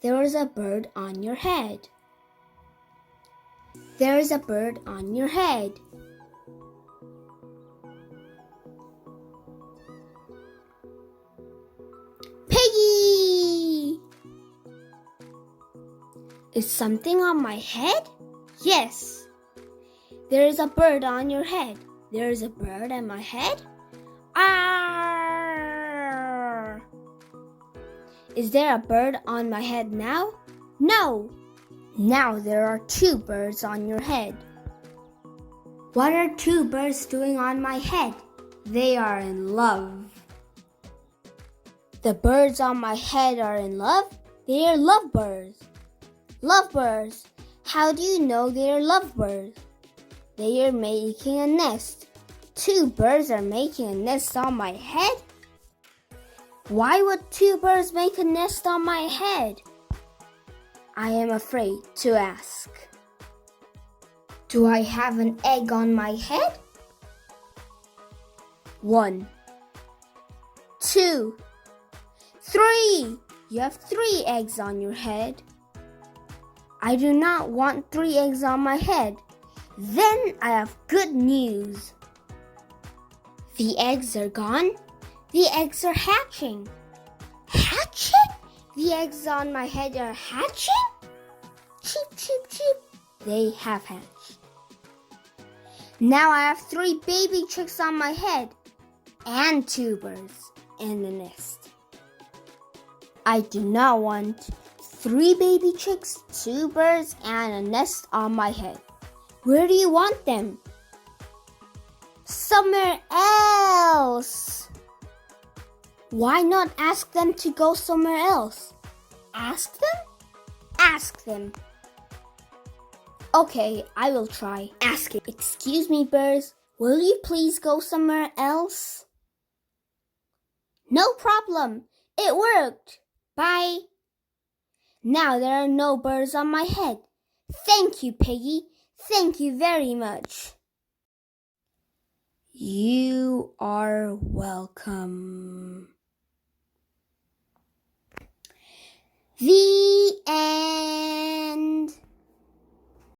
There is a bird on your head. There is a bird on your head. Piggie! Is something on my head? Yes. There is a bird on your head. There is a bird on my head. Arr! Is there a bird on my head now? No. Now there are two birds on your head. What are two birds doing on my head? They are in love. The birds on my head are in love? They are lovebirds. Lovebirds. How do you know they are lovebirds? They are making a nest. Two birds are making a nest on my head? Why would two birds make a nest on my head? I am afraid to ask. Do I have an egg on my head? 1, 2, 3. You have 3 eggs on your head. I do not want 3 eggs on my head. Then I have good news. The eggs are gone. The eggs are hatching. Hatching? The eggs on my head are hatching? Cheep, cheep, cheep. They have hatched. Now I have 3 baby chicks on my head and 2 birds in the nest. I do not want 3 baby chicks, 2 birds, and a nest on my head. Where do you want them? Somewhere else. Why not ask them to go somewhere else? Ask them? Ask them. Okay, I will try. Ask it. Excuse me, birds. Will you please go somewhere else? No problem. It worked. Bye. Now there are no birds on my head. Thank you, Piggie. Thank you very much. You are welcome. The end.